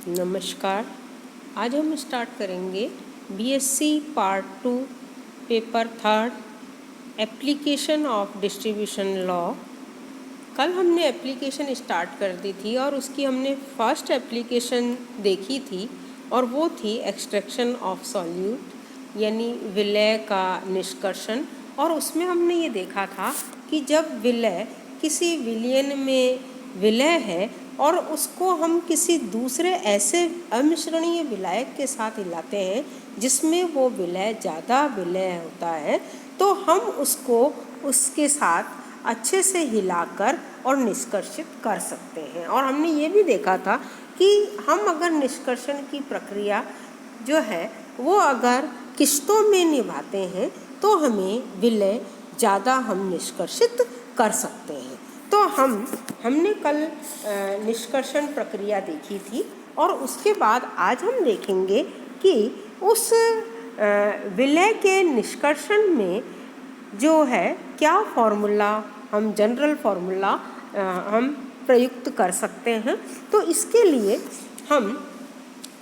नमस्कार। आज हम स्टार्ट करेंगे BSc part 2 paper 3 application of distribution law. कल हमने एप्लीकेशन स्टार्ट कर दी थी और उसकी हमने फर्स्ट एप्लीकेशन देखी थी और वो थी एक्सट्रैक्शन ऑफ सॉल्यूट यानी विलय का निष्कर्षण। और उसमें हमने ये देखा था कि जब विलय किसी विलयन में विलय है और उसको हम किसी दूसरे ऐसे अमिश्रणीय विलायक के साथ हिलाते हैं जिसमें वो विलय ज़्यादा विलय होता है, तो हम उसको उसके साथ अच्छे से हिलाकर और निष्कर्षित कर सकते हैं। और हमने ये भी देखा था कि हम अगर निष्कर्षण की प्रक्रिया जो है वो अगर किश्तों में निभाते हैं तो हमें विलय ज़्यादा हम निष्कर्षित कर सकते हैं। तो हमने कल निष्कर्षण प्रक्रिया देखी थी और उसके बाद आज हम देखेंगे कि उस विलय के निष्कर्षण में जो है क्या फॉर्मूला हम जनरल फॉर्मूला हम प्रयुक्त कर सकते हैं। तो इसके लिए हम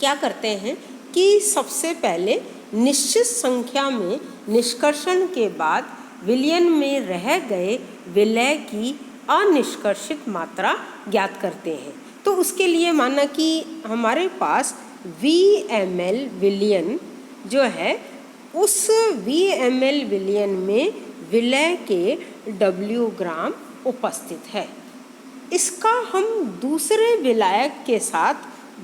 क्या करते हैं कि सबसे पहले निश्चित संख्या में निष्कर्षण के बाद विलयन में रह गए विलय की अनिष्कर्षित मात्रा ज्ञात करते हैं। तो उसके लिए माना कि हमारे पास VML विलयन जो है उस VML विलयन में विलय के W ग्राम उपस्थित है। इसका हम दूसरे विलायक के साथ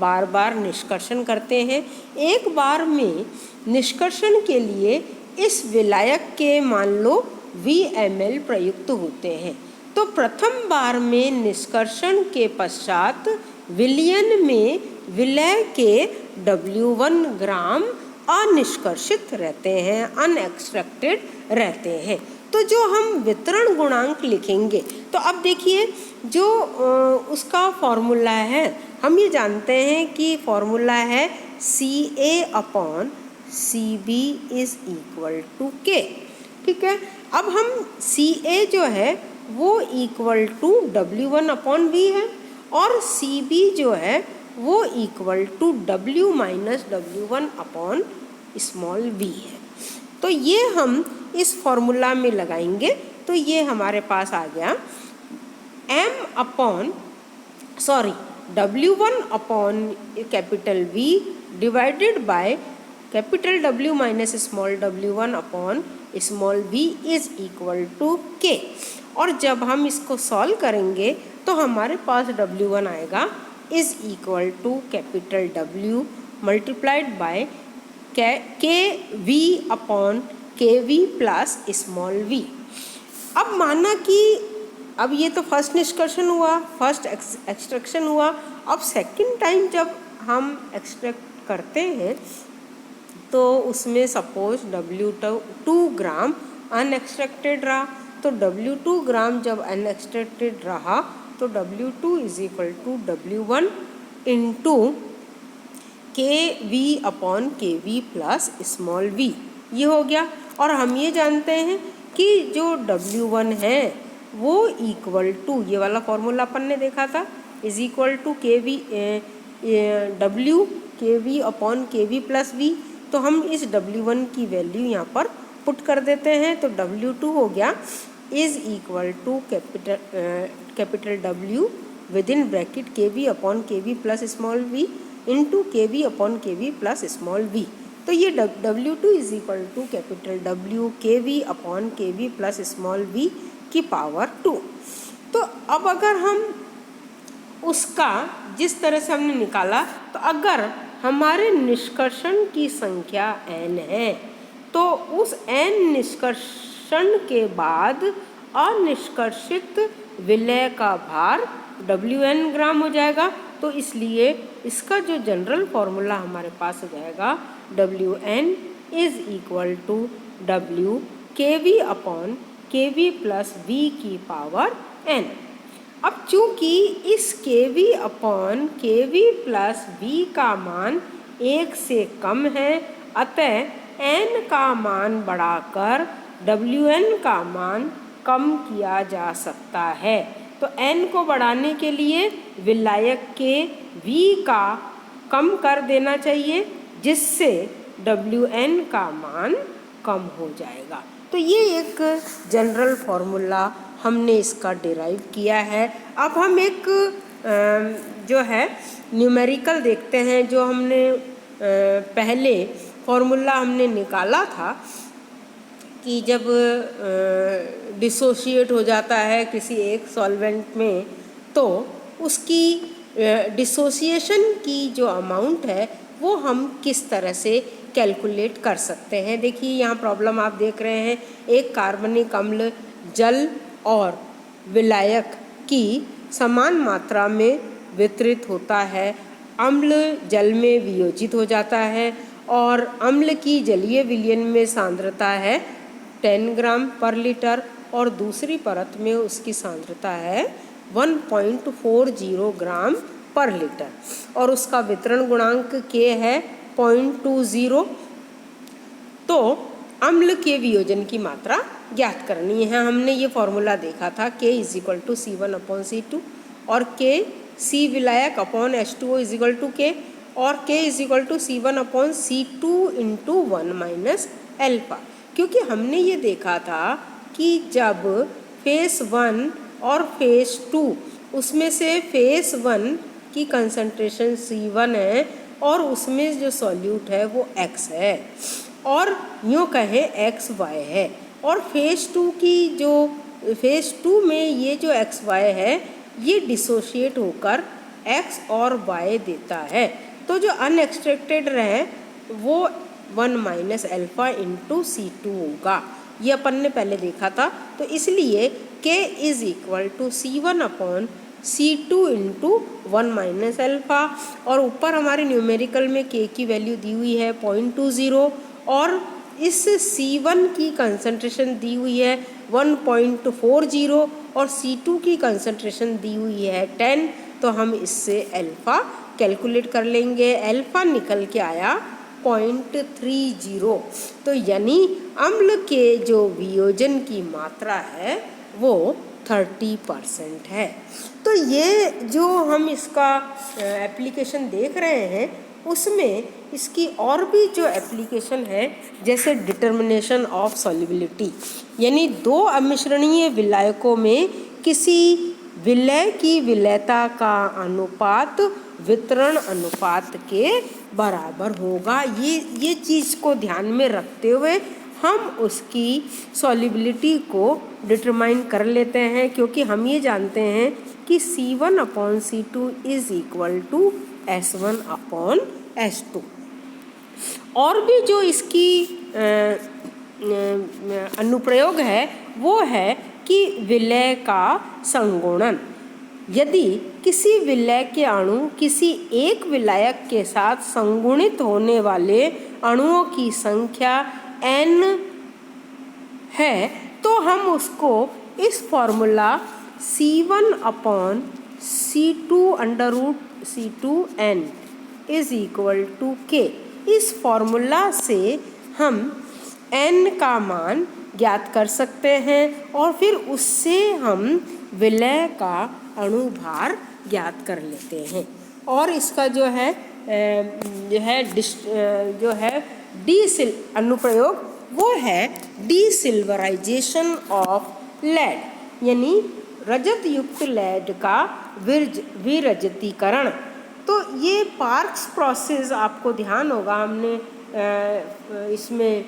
बार बार निष्कर्षण करते हैं। एक बार में निष्कर्षण के लिए इस विलायक के मान लो VML प्रयुक्त होते हैं। तो प्रथम बार में निष्कर्षण के पश्चात विलयन में विलय के W1 ग्राम अनिष्कर्षित रहते हैं, अनएक्सट्रैक्टेड रहते हैं। तो जो हम वितरण गुणांक लिखेंगे तो अब देखिए जो उसका फॉर्मूला है, हम ये जानते हैं कि फॉर्मूला है CA/CB is equal to K। ठीक है, अब हम CA जो है वो इक्वल टू W1/V है और CB जो है वो equal to W minus W1/v है। तो ये हम इस फॉर्मूला में लगाएंगे तो ये हमारे पास आ गया W1/V divided by capital W minus small w1/v is equal to K। और जब हम इसको सॉल्व करेंगे तो हमारे पास W1 आएगा is equal to capital W multiplied by KV/KV plus small v। अब माना कि अब ये तो फर्स्ट निष्कर्षण हुआ, फर्स्ट एक्सट्रैक्शन हुआ। अब सेकंड टाइम जब हम एक्सट्रैक्ट करते हैं तो उसमें सपोज W2 ग्राम अनएक्सट्रैक्टेड रहा, तो W2 ग्राम जब अनएक्सट्रैक्टेड रहा तो W2 is equal to W1 into KV/KV plus small v, ये हो गया। और हम ये जानते हैं कि जो W1 है वो इक्वल टू, ये वाला फॉर्मूला अपन ने देखा था, is equal to W KV/KV plus v। तो हम इस W1 की वैल्यू यहाँ पर पुट कर देते हैं तो W2 हो गया is equal to capital W within bracket KV/KV plus small v into KV/KV plus small v। तो ये W2 is equal to capital W KV/KV plus small v की पावर 2। तो अब अगर हम उसका जिस तरह से हमने निकाला, तो अगर हमारे निष्कर्षण की संख्या n है तो उस n निष्कर्षण के बाद अनिष्कर्षित विलय का भार WN ग्राम हो जाएगा। तो इसलिए इसका जो जनरल फॉर्मूला हमारे पास हो जाएगा WN is equal to W KV/KV plus V की पावर n। अब चूंकि इस KV/KV प्लस V का मान 1 से कम है, अतः n का मान बढ़ाकर WN का मान कम किया जा सकता है। तो n को बढ़ाने के लिए विलायक के V का कम कर देना चाहिए, जिससे WN का मान कम हो जाएगा। तो ये एक जनरल फॉर्मूला हमने इसका डिराइव किया है। अब हम एक जो है न्यूमेरिकल देखते हैं। जो हमने पहले फॉर्मूला हमने निकाला था कि जब डिसोशिएट हो जाता है किसी एक सॉल्वेंट में, तो उसकी डिसोसिएशन की जो अमाउंट है वो हम किस तरह से कैलकुलेट कर सकते हैं। देखिए यहाँ प्रॉब्लम आप देख रहे हैं, एक कार्बनिक अम्ल जल और विलायक की समान मात्रा में वितरित होता है। अम्ल जल में वियोजित हो जाता है और अम्ल की जलीय विलयन में सांद्रता है 10 ग्राम पर लीटर और दूसरी परत में उसकी सांद्रता है 1.40 ग्राम पर लीटर और उसका वितरण गुणांक K है 0.20। तो अम्ल के वियोजन की मात्रा ज्ञात करनी है। हमने ये फॉर्मूला देखा था K = C1/C2 और K C विलायक अपॉन H2O = K और K = C1/C2 × 1 - अल्फा। क्योंकि हमने ये देखा था कि जब फेस 1 और फेस 2, उसमें से फेस 1 की कंसंट्रेशन C1 है और उसमें जो सॉल्यूट है वो X है और यूँ कहें XY है, और फेस 2 की जो फेस 2 में ये जो XY है ये डिसोशिएट होकर X और Y देता है। तो जो अनएक्सट्रैक्टेड रहे वो 1 - अल्फा × C2 होगा। ये अपन ने पहले देखा था। तो इसलिए K = C1/C2 × 1 - अल्फा और ऊपर हमारे न्यूमेरिकल में K की वैल्यू दी हुई है 0.20 और इस C1 की कंसंट्रेशन दी हुई है 1.40 और C2 की कंसंट्रेशन दी हुई है 10। तो हम इससे अल्फा कैलकुलेट कर लेंगे। अल्फा निकल के आया 0.30। तो यानी अम्ल के जो वियोजन की मात्रा है वो 30% है। तो ये जो हम इसका एप्लीकेशन देख रहे हैं उसमें इसकी और भी जो एप्लीकेशन है, जैसे डिटर्मिनेशन ऑफ सॉल्युबिलिटी, यानी दो अमिश्रणीय विलायकों में किसी विलय की विलयता का अनुपात वितरण अनुपात के बराबर होगा। ये चीज़ को ध्यान में रखते हुए हम उसकी सॉल्युबिलिटी को डिटरमाइन कर लेते हैं, क्योंकि हम ये जानते हैं कि C1/C2 = S1/S2। और भी जो इसकी अनुप्रयोग है वो है कि विलय का संगुणन। यदि किसी विलय के अणु किसी एक विलायक के साथ संगुणित होने वाले अणुओं की संख्या n है तो हम उसको इस फॉर्मूला C1/C2√C2n = K, इस फॉर्मूला से हम n का मान ज्ञात कर सकते हैं और फिर उससे हम विलय का अणुभार ज्ञात कर लेते हैं। और इसका जो है अनुप्रयोग वो है डीसिल्वराइजेशन ऑफ लेड, यानी रजत युक्त लेड का विरजतीकरण। तो ये पार्क्स प्रोसेस आपको ध्यान होगा, हमने इसमें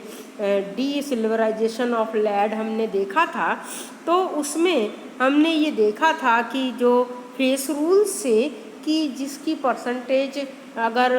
डीसिल्वराइजेशन ऑफ लेड हमने देखा था। तो उसमें हमने ये देखा था कि जो फेस रूल से कि जिसकी परसेंटेज अगर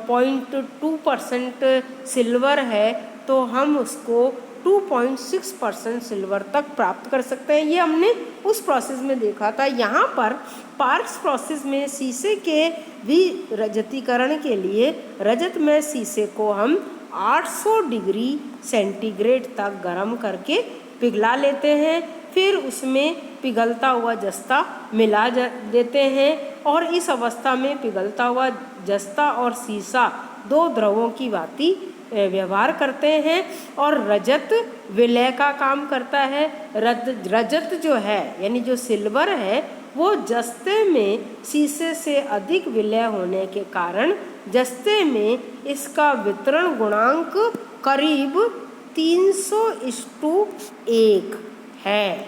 0.2% सिल्वर है तो हम उसको 2.6% सिल्वर तक प्राप्त कर सकते हैं। ये हमने उस प्रोसेस में देखा था। यहाँ पर पार्क्स प्रोसेस में शीशे के विरजतीकरण के लिए रजत में शीशे को हम 800 डिग्री सेंटीग्रेड तक गर्म करके पिघला लेते हैं, फिर उसमें पिघलता हुआ जस्ता मिला देते हैं और इस अवस्था में पिघलता हुआ जस्ता और सीसा दो द्रवों की भांति व्यवहार करते हैं और रजत विलय का काम करता है। रजत जो है यानी जो सिल्वर है वो जस्ते में शीशे से अधिक विलय होने के कारण जस्ते में इसका वितरण गुणांक करीब 300:1 है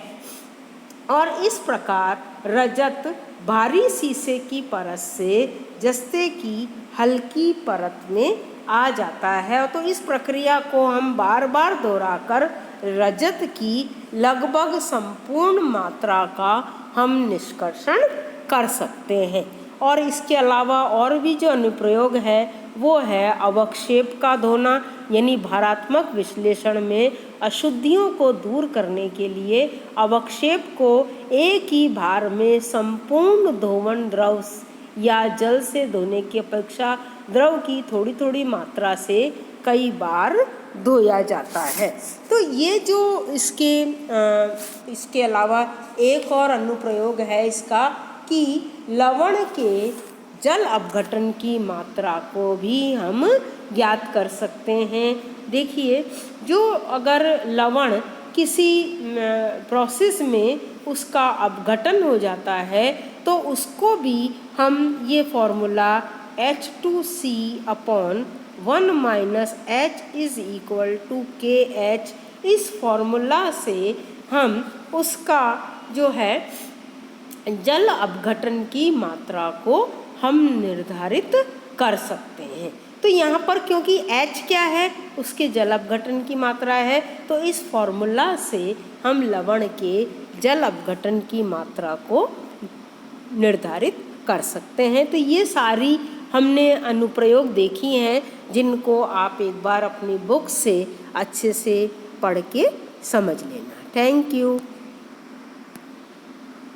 और इस प्रकार रजत भारी शीशे की परत से जस्ते की हल्की परत में आ जाता है। तो इस प्रक्रिया को हम बार बार दोहराकर रजत की लगभग संपूर्ण मात्रा का हम निष्कर्षण कर सकते हैं। और इसके अलावा और भी जो अनुप्रयोग है वो है अवक्षेप का धोना, यानी भारात्मक विश्लेषण में अशुद्धियों को दूर करने के लिए अवक्षेप को एक ही भार में संपूर्ण धोवन द्रव या जल से धोने की अपेक्षा द्रव की थोड़ी थोड़ी मात्रा से कई बार धोया जाता है। तो ये जो इसके अलावा एक और अनुप्रयोग है इसका कि लवण के जल अपघटन की मात्रा को भी हम ज्ञात कर सकते हैं। देखिए, जो अगर लवण किसी प्रोसेस में उसका अपघटन हो जाता है तो उसको भी हम ये फॉर्मूला H2C/1 - H = KH, इस फॉर्मूला से हम उसका जो है जल अपघटन की मात्रा को हम निर्धारित कर सकते हैं। तो यहाँ पर क्योंकि H क्या है, उसके जल अपघटन की मात्रा है, तो इस फॉर्मूला से हम लवण के जल अपघटन की मात्रा को निर्धारित कर सकते हैं। तो ये सारी हमने अनुप्रयोग देखी हैं जिनको आप एक बार अपनी बुक से अच्छे से पढ़ के समझ लेना। Thank you.